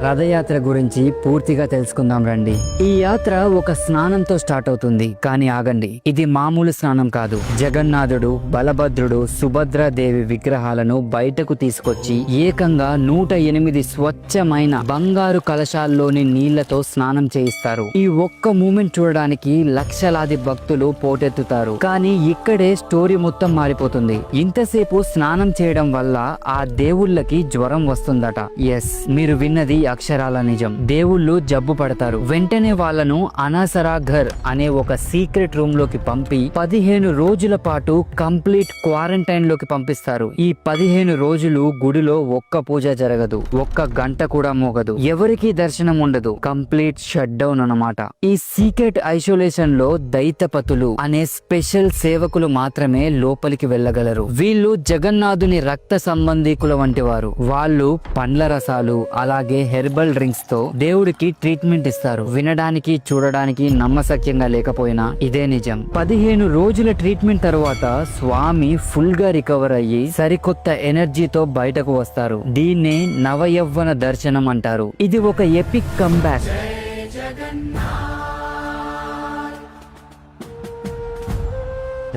రథయాత్ర గురించి పూర్తిగా తెలుసుకుందాం రండి. ఈ యాత్ర ఒక స్నానంతో స్టార్ట్ అవుతుంది. కానీ ఆగండి, ఇది మామూలు స్నానం కాదు. జగన్నాథుడు, బలభద్రుడు, సుభద్రాదేవి విగ్రహాలను బయటకు తీసుకొచ్చి ఏకంగా 108 స్వచ్ఛమైన బంగారు కలశాల్లోని నీళ్లతో స్నానం చేయిస్తారు. ఈ ఒక్క మూమెంట్ చూడడానికి లక్షలాది భక్తులు పోటెత్తుతారు. కానీ ఇక్కడే స్టోరీ మొత్తం మారిపోతుంది. ఇంతసేపు స్నానం చేయడం వల్ల ఆ దేవుళ్ళకి జ్వరం వస్తుందట. ఎస్, మీరు విన్నది అక్షరాల నిజం. దేవుళ్ళు జబ్బు పడతారు. వెంటనే వాళ్ళను అనాసరా ఘర్ అనే ఒక సీక్రెట్ రూమ్ లోకి పంపి 15 రోజుల పాటు కంప్లీట్ క్వారంటైన్ లోకి పంపిస్తారు. ఈ 15 రోజులు గుడిలో ఒక్క పూజ జరగదు, ఒక్క గంట కూడా మోగదు, ఎవరికి దర్శనం ఉండదు. కంప్లీట్ షట్ డౌన్ అన్నమాట. ఈ సీక్రెట్ ఐసోలేషన్ లో దైతపతులు అనే స్పెషల్ సేవకులు మాత్రమే లోపలికి వెళ్ళగలరు. వీళ్ళు జగన్నాథుని రక్త సంబంధీకుల వంటి వారు. వాళ్ళు పండ్ల రసాలు అలాగే హెర్బల్ డ్రింక్స్ తో దేవుడికి ట్రీట్మెంట్ ఇస్తారు. వినడానికి చూడడానికి నమ్మశక్యంగా లేకపోయినా ఇదే నిజం. 15 రోజుల ట్రీట్మెంట్ తర్వాత స్వామి ఫుల్ గా రికవర్ అయ్యి సరికొత్త ఎనర్జీతో బయటకు వస్తారు. దీన్నే నవయవ్వన దర్శనం అంటారు. ఇది ఒక ఎపిక్ కంబ్యాక్.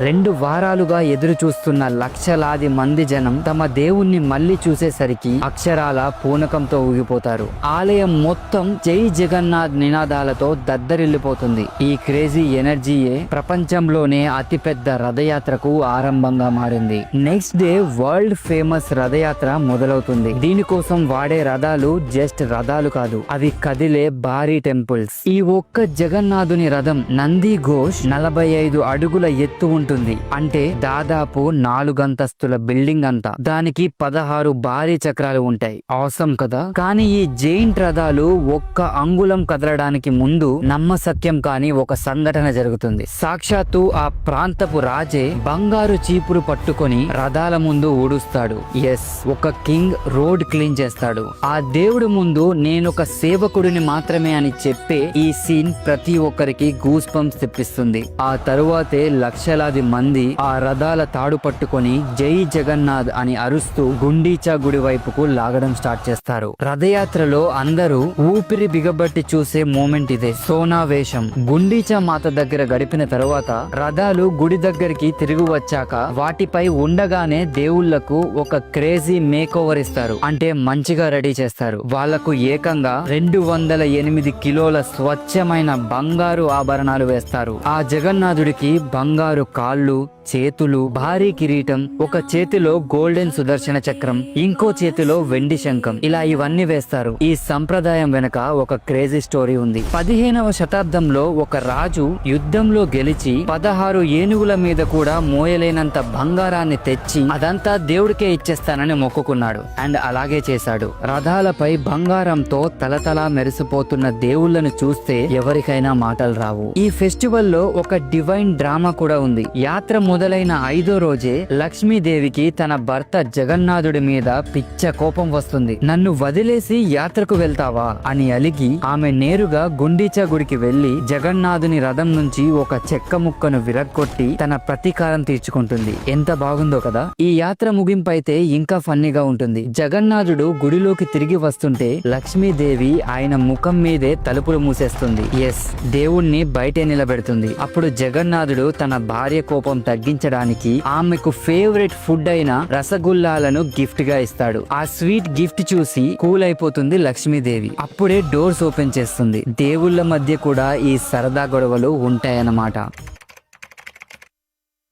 2 వారాలుగా ఎదురు చూస్తున్న లక్షలాది మంది జనం తమ దేవుణ్ణి మళ్లీ చూసేసరికి అక్షరాల పూనకంతో ఊగిపోతారు. ఆలయం మొత్తం జై జగన్నాథ్ నినాదాలతో దద్దరిల్లిపోతుంది. ఈ క్రేజీ ఎనర్జీయే ప్రపంచంలోనే అతిపెద్ద రథయాత్రకు ఆరంభంగా మారింది. నెక్స్ట్ డే వరల్డ్ ఫేమస్ రథయాత్ర మొదలవుతుంది. దీనికోసం వాడే రథాలు జస్ట్ రథాలు కాదు, అవి కదిలే భారీ టెంపుల్స్. ఈ ఒక్క జగన్నాథుని రథం నంది ఘోష్ 45 అడుగుల ఎత్తు ఉంటుంది. అంటే దాదాపు 4 అంతస్తుల బిల్డింగ్ అంతా. దానికి 16 భారీ చక్రాలు ఉంటాయి. ఆసమ్ కదా. కానీ ఈ జైంట్ రథాలు ఒక్క అంగుళం కదలడానికి ముందు నమ్మశక్యం కాని ఒక సంఘటన జరుగుతుంది. సాక్షాత్తు ఆ ప్రాంతపు రాజే బంగారు చీపురు పట్టుకొని రథాల ముందు ఊడుస్తాడు. ఎస్, ఒక కింగ్ రోడ్ క్లీన్ చేస్తాడు. ఆ దేవుడి ముందు నేనొక సేవకుడిని మాత్రమే అని చెప్పే ఈ సీన్ ప్రతి ఒక్కరికి గూస్ బంప్స్ తెప్పిస్తుంది. ఆ తరువాతే లక్షలాది మంది ఆ రథాల తాడు పట్టుకొని జై జగన్నాథ్ అని అరుస్తూ గుండీచా గుడి వైపుకు లాగడం స్టార్ట్ చేస్తారు. రథయాత్రలో అందరూ ఊపిరి బిగబట్టి చూసే మూమెంట్ ఇదే. సోనా వేషం. గుండీచా మాత దగ్గర గడిపిన తరువాత రథాలు గుడి దగ్గరికి తిరిగి వచ్చాక వాటిపై ఉండగానే దేవుళ్లకు ఒక క్రేజీ మేక్ ఓవర్ ఇస్తారు. అంటే మంచిగా రెడీ చేస్తారు. వాళ్లకు ఏకంగా 208 కిలోల స్వచ్ఛమైన బంగారు ఆభరణాలు వేస్తారు. ఆ జగన్నాథుడికి బంగారు కాళ్ళు, చేతులు, భారీ కిరీటం, ఒక చేతిలో గోల్డెన్ సుదర్శన చక్రం, ఇంకో చేతిలో వెండి శంఖం, ఇలా ఇవన్నీ వేస్తారు. ఈ సంప్రదాయం వెనక ఒక క్రేజీ స్టోరీ ఉంది. 15వ శతాబ్దంలో ఒక రాజు యుద్ధంలో గెలిచి 16 ఏనుగుల మీద కూడా మోయలేనంత బంగారాన్ని తెచ్చి అదంతా దేవుడికే ఇచ్చేస్తానని మొక్కుకున్నాడు. అండ్ అలాగే చేశాడు. రథాలపై బంగారంతో తలతలా మెరిసిపోతున్న దేవుళ్లను చూస్తే ఎవరికైనా మాటలు రావు. ఈ ఫెస్టివల్ లో ఒక డివైన్ డ్రామా కూడా ఉంది. యాత్ర మొదలైన 5వ రోజే లక్ష్మీదేవికి తన భర్త జగన్నాథుడి మీద పిచ్చ కోపం వస్తుంది. నన్ను వదిలేసి యాత్రకు వెళ్తావా అని అలిగి ఆమె నేరుగా గుండీచా గుడికి వెళ్లి జగన్నాథుని రథం నుంచి ఒక చెక్క ముక్కను విరగ్గొట్టి తన ప్రతీకారం తీర్చుకుంటుంది. ఎంత బాగుందో కదా. ఈ యాత్ర ముగింపైతే ఇంకా ఫన్నీగా ఉంటుంది. జగన్నాథుడు గుడిలోకి తిరిగి వస్తుంటే లక్ష్మీదేవి ఆయన ముఖం మీదే తలుపులు మూసేస్తుంది. ఎస్, దేవుణ్ణి బయటే నిలబెడుతుంది. అప్పుడు జగన్నాథుడు తన భార్య కోపం తగ్గించడానికి ఆమెకు ఫేవరెట్ ఫుడ్ అయిన రసగుల్లాలను గిఫ్ట్ గా ఇస్తాడు. ఆ స్వీట్ గిఫ్ట్ చూసి కూల్ అయిపోతుంది లక్ష్మీదేవి. అప్పుడే డోర్స్ ఓపెన్ చేస్తుంది. దేవుళ్ళ మధ్య కూడా ఈ సరదా గొడవలు ఉంటాయన్నమాట.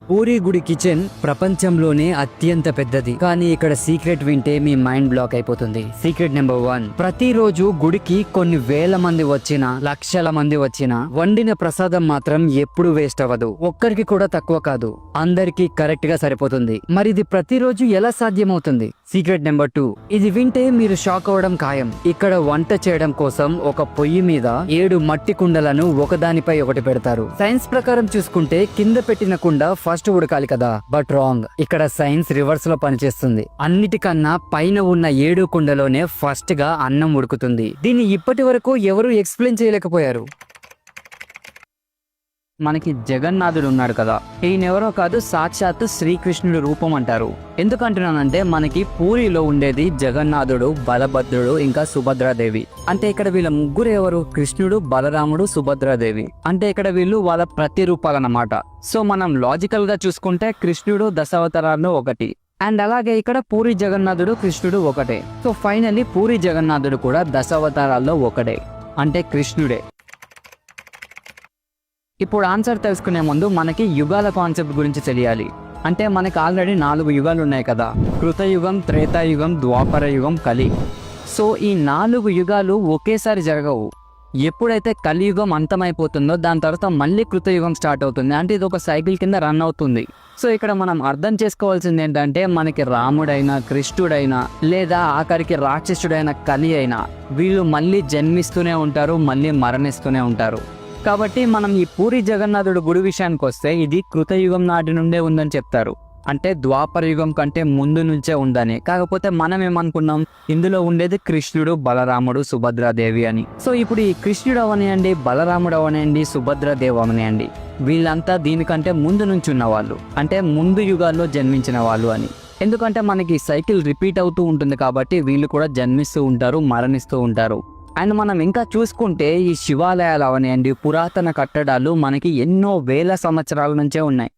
పూరి గుడి కిచెన్ ప్రపంచంలోనే అత్యంత పెద్దది. కానీ ఇక్కడ సీక్రెట్ వింటే మీ మైండ్ బ్లాక్ అయిపోతుంది. సీక్రెట్ నెంబర్ 1, ప్రతిరోజు గుడికి కొన్ని వేల మంది వచ్చినా, లక్షల మంది వచ్చినా వండిన ప్రసాదం మాత్రం ఎప్పుడు వేస్ట్ అవ్వదు. ఒక్కరికి కూడా తక్కువ కాదు, అందరికి కరెక్ట్ గా సరిపోతుంది. మరి ఇది ప్రతిరోజు ఎలా సాధ్యమవుతుంది? సీక్రెట్ నెంబర్ 2, ఇది వింటే మీరు షాక్ అవ్వడం ఖాయం. ఇక్కడ వంట చేయడం కోసం ఒక పొయ్యి మీద 7 మట్టి కుండలను ఒకదానిపై ఒకటి పెడతారు. సైన్స్ ప్రకారం చూసుకుంటే కింద పెట్టిన కుండ ఫస్ట్ ఉడకాలి కదా. But wrong. ఇక్కడ సైన్స్ రివర్స్ లో పనిచేస్తుంది. అన్నిటికన్నా పైన ఉన్న 7 కుండలోనే ఫస్ట్ గా అన్నం ఉడుకుతుంది. దీన్ని ఇప్పటి వరకు ఎవరు ఎక్స్ప్లెయిన్ చేయలేకపోయారు. మనకి జగన్నాథుడు ఉన్నాడు కదా, ఈయనెవరో కాదు, సాక్షాత్తు శ్రీకృష్ణుడి రూపం అంటారు. ఎందుకంటున్నానంటే మనకి పూరిలో ఉండేది జగన్నాథుడు, బలభద్రుడు, ఇంకా సుభద్రాదేవి. అంటే ఇక్కడ వీళ్ళ ముగ్గురు ఎవరు? కృష్ణుడు, బలరాముడు, సుభద్రాదేవి. అంటే ఇక్కడ వీళ్ళు వాళ్ళ ప్రతిరూపాలన్నమాట. సో మనం లాజికల్ గా చూసుకుంటే కృష్ణుడు దశావతారాల్లో ఒకటి, అండ్ అలాగే ఇక్కడ పూరి జగన్నాథుడు కృష్ణుడు ఒకటే. సో ఫైనల్లీ పూరి జగన్నాథుడు కూడా దశావతారాల్లో ఒకటే, అంటే కృష్ణుడే. ఇప్పుడు ఆన్సర్ తెలుసుకునే ముందు మనకి యుగాల కాన్సెప్ట్ గురించి తెలియాలి. అంటే మనకి ఆల్రెడీ 4 యుగాలు ఉన్నాయి కదా, కృతయుగం, త్రేతాయుగం, ద్వాపర యుగం, కలి. సో ఈ 4 యుగాలు ఒకేసారి జరగవు. ఎప్పుడైతే కలియుగం అంతమైపోతుందో దాని తర్వాత మళ్ళీ కృతయుగం స్టార్ట్ అవుతుంది. అంటే ఇది ఒక సైకిల్ కింద రన్ అవుతుంది. సో ఇక్కడ మనం అర్థం చేసుకోవాల్సింది ఏంటంటే మనకి రాముడైనా, కృష్ణుడైనా, లేదా ఆఖరికి రాక్షసుడైన కలి అయినా వీళ్ళు మళ్ళీ జన్మిస్తూనే ఉంటారు, మళ్ళీ మరణిస్తూనే ఉంటారు. కాబట్టి మనం ఈ పూరి జగన్నాథుడు గుడి విషయానికి వస్తే ఇది కృతయుగం నాటి నుండే ఉందని చెప్తారు. అంటే ద్వాపర యుగం కంటే ముందు నుంచే ఉందని. కాకపోతే మనం ఏమనుకున్నాం, ఇందులో ఉండేది కృష్ణుడు, బలరాముడు, సుభద్రాదేవి అని. సో ఇప్పుడు ఈ కృష్ణుడు అవనియండి, బలరాముడు అవనియండి, సుభద్రాదేవి అవనియండి, వీళ్ళంతా దీనికంటే ముందు నుంచి ఉన్నవాళ్ళు, అంటే ముందు యుగాల్లో జన్మించిన వాళ్ళు అని. ఎందుకంటే మనకి సైకిల్ రిపీట్ అవుతూ ఉంటుంది కాబట్టి వీళ్ళు కూడా జన్మిస్తూ ఉంటారు, మరణిస్తూ ఉంటారు. అండ్ మనం ఇంకా చూసుకుంటే ఈ శివాలయాలు అవనియండి, పురాతన కట్టడాలు మనకి ఎన్నో వేల సంవత్సరాల నుంచే ఉన్నాయి.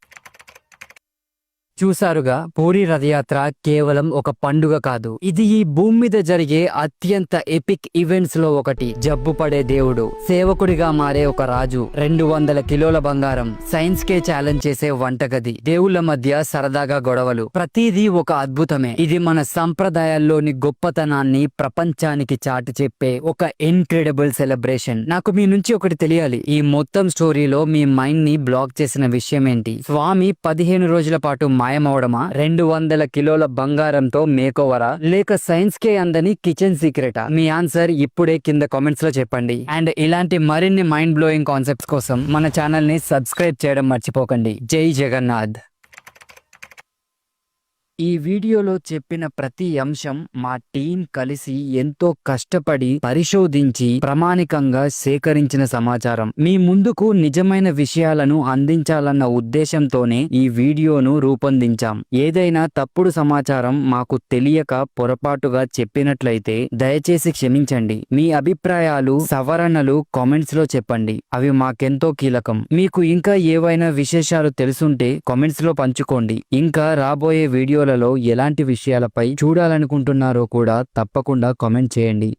చూసారుగా, పూరి రథయాత్ర కేవలం ఒక పండుగ కాదు, ఇది ఈ భూమి మీద జరిగే అత్యంత ఎపిక్ ఈవెంట్స్ లో ఒకటి. జబ్బు పడే దేవుడు, సేవకుడిగా మారే ఒక రాజు, 200 కిలోల బంగారం, సైన్స్ కే ఛాలెంజ్ చేసే వంటగది, దేవుళ్ల మధ్య సరదాగా గొడవలు, ప్రతిదీ ఒక అద్భుతమే. ఇది మన సంప్రదాయాల్లోని గొప్పతనాన్ని ప్రపంచానికి చాటి చెప్పే ఒక ఇన్క్రెడిబుల్ సెలబ్రేషన్. నాకు మీ నుంచి ఒకటి తెలియాలి, ఈ మొత్తం స్టోరీలో మీ మైండ్ ని బ్లాక్ చేసిన విషయం ఏంటి? స్వామి 15 రోజుల పాటు మాయమవడమా, 200 కిలోల బంగారంతో మేకోవరా, లేక సైన్స్ కే అందని కిచెన్ సీక్రెటా? మీ ఆన్సర్ ఇప్పుడే కింద కామెంట్స్ లో చెప్పండి. అండ్ ఇలాంటి మరిన్ని మైండ్ బ్లోయింగ్ కాన్సెప్ట్స్ కోసం మన ఛానల్ ని సబ్స్క్రైబ్ చేయడం మర్చిపోకండి. జై జగన్నాథ్. ఈ వీడియోలో చెప్పిన ప్రతి అంశం మా టీం కలిసి ఎంతో కష్టపడి పరిశోధించి ప్రామాణికంగా సేకరించిన సమాచారం. మీ ముందుకు నిజమైన విషయాలను అందించాలన్న ఉద్దేశంతోనే ఈ వీడియోను రూపొందించాం. ఏదైనా తప్పుడు సమాచారం మాకు తెలియక పొరపాటుగా చెప్పినట్లయితే దయచేసి క్షమించండి. మీ అభిప్రాయాలు, సవరణలు కామెంట్స్ లో చెప్పండి, అవి మాకెంతో కీలకం. మీకు ఇంకా ఏవైనా విశేషాలు తెలుసుంటే కామెంట్స్ లో పంచుకోండి. ఇంకా రాబోయే వీడియోల ఎలాంటి విషయాలపై చూడాలనుకుంటున్నారో కూడా తప్పకుండా కామెంట్ చేయండి.